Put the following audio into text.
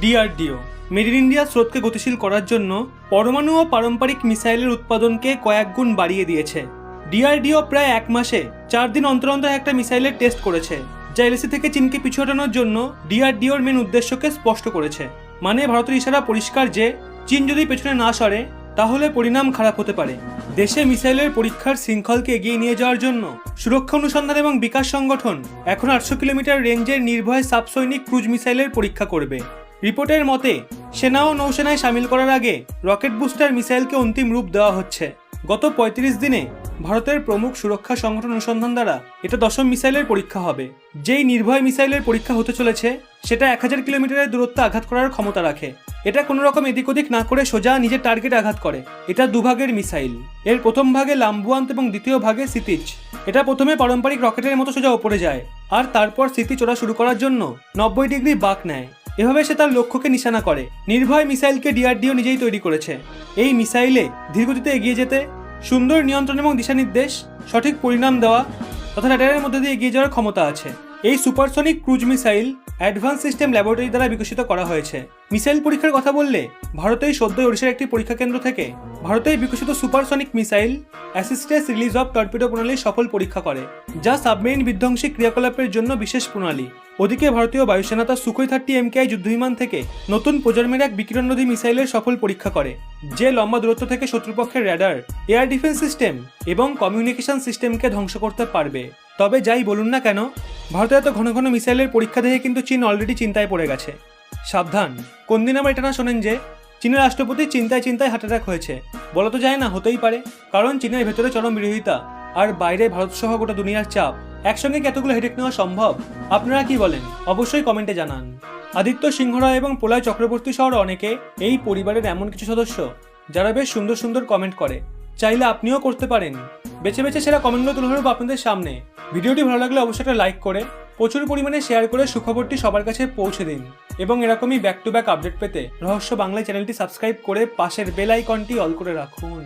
DRDO made in India স্রোতকে গতিশীল করার জন্য পরমাণু ও পারম্পরিক মিসাইলের উৎপাদনকে কয়েক গুণ বাড়িয়ে দিয়েছে। ডিআরডিও প্রায় 1 মাসে 4 দিন অন্তর অন্তর একটা মিসাইলের টেস্ট করেছে, যা এলএসি থেকে চীনকে পিছু হটানোর জন্য ডিআরডিওর মেন উদ্দেশ্যকে স্পষ্ট করেছে। মানে ভারতের ইশারা পরিষ্কার যে চীন যদি পেছনে না সরে তাহলে পরিণাম খারাপ হতে পারে। দেশে মিসাইলের পরীক্ষার শৃঙ্খলকে এগিয়ে নিয়ে যাওয়ার জন্য সুরক্ষা অনুসন্ধান এবং বিকাশ সংগঠন এখন 800 কিলোমিটার রেঞ্জের নির্ভয় সাবসৈনিক ক্রুজ মিসাইলের পরীক্ষা করবে। রিপোর্টের মতে সেনা ও নৌসেনায় সামিল করার আগে রকেট বুস্টার মিসাইলকে অন্তিম রূপ দেওয়া হচ্ছে। গত 35 দিনে ভারতের প্রমুখ সুরক্ষা সংগঠন অনুসন্ধান দ্বারা এটা 10ম মিসাইলের পরীক্ষা হবে। যেই নির্ভয় মিসাইলের পরীক্ষা হতে চলেছে সেটা 1000 কিলোমিটারের দূরত্ব আঘাত করার ক্ষমতা রাখে। এটা কোনো রকম এদিক ওদিক না করে সোজা নিজের টার্গেট আঘাত করে। এটা দুভাগের মিসাইল। এর প্রথম ভাগে লাম্বুয়ান্ত এবং দ্বিতীয় ভাগে সিতিজ। এটা প্রথমে পারম্পরিক রকেটের মতো সোজা ওপরে যায় আর তারপর সিতি চড়া শুরু করার জন্য 90 ডিগ্রি বাঁক নেয়। এভাবে সে তার লক্ষ্যকে নিশানা করে। নির্ভয় মিসাইলকে ডিআরডিও নিজেই তৈরি করেছে। এই মিসাইলে ধীরগতিতে এগিয়ে যেতে, সুন্দর নিয়ন্ত্রণ এবং দিশানির্দেশ, সঠিক পরিণাম দেওয়া তথা র্যাডারের মধ্যে দিয়ে এগিয়ে যাওয়ার ক্ষমতা আছে। এই supersonic cruise missile advance system laboratory দ্বারা বিকশিত করা হয়েছে। মিসাইল পরীক্ষার কথা বললে ভারতেই সদ্যই ওড়িশার একটি পরীক্ষা কেন্দ্র থেকে ভারতেই বিকশিত supersonic missile assisted release of torpedo প্রণালীর সফল পরীক্ষা করে, যা সাবমেরিন বিধ্বংসী ক্রিয়াকলাপের জন্য বিশেষ প্রণালী। ওদিকে ভারতীয় বায়ুসেনা তার সুখোই 30 MKI যুদ্ধবিমান থেকে নতুন প্রজন্মের এক বিকিরণরোধী মিসাইলের সফল পরীক্ষা করে, যে লম্বা দূরত্ব থেকে শত্রুপক্ষের র্যাডার, এয়ার ডিফেন্স সিস্টেম এবং কমিউনিকেশন সিস্টেমকে ধ্বংস করতে পারবে। তবে যাই বলুন না কেন, ভারতের এত ঘন ঘন মিসাইলের পরীক্ষা দেখে কিন্তু চীন অলরেডি চিন্তায় পড়ে গেছে। সাবধান, কোন দিন আবার এটা না শোনেন যে চীনের রাষ্ট্রপতি চিন্তায় চিন্তায় হার্ট অ্যাটাক হয়েছে। বলা তো যায় না, হতেই পারে, কারণ চীনের ভেতরে চরম বিরোধিতা আর বাইরে ভারত সহ গোটা দুনিয়ার চাপ। একসঙ্গে কতগুলো হেডেক নেওয়া সম্ভব? আপনারা কি বলেন অবশ্যই কমেন্টে জানান। আদিত্য সিংহ রায় এবং প্রলয় চক্রবর্তী সহ অনেকে এই পরিবারের এমন কিছু সদস্য যারা বেশ সুন্দর সুন্দর কমেন্ট করে। চাইলে আপনিও করতে পারেন। বেছে বেছে সেরা কমেন্টগুলো তুলে ধরব আপনাদের সামনে। ভিডিওটি ভালো লাগলে অবশ্যই একটা লাইক করে প্রচুর পরিমাণে শেয়ার করে সুখবরটি সবার কাছে পৌঁছে দিন এবং এরকমই ব্যাক টু ব্যাক আপডেট পেতে রহস্য বাংলা চ্যানেলটি সাবস্ক্রাইব করে পাশের বেল আইকনটি অল করে রাখুন।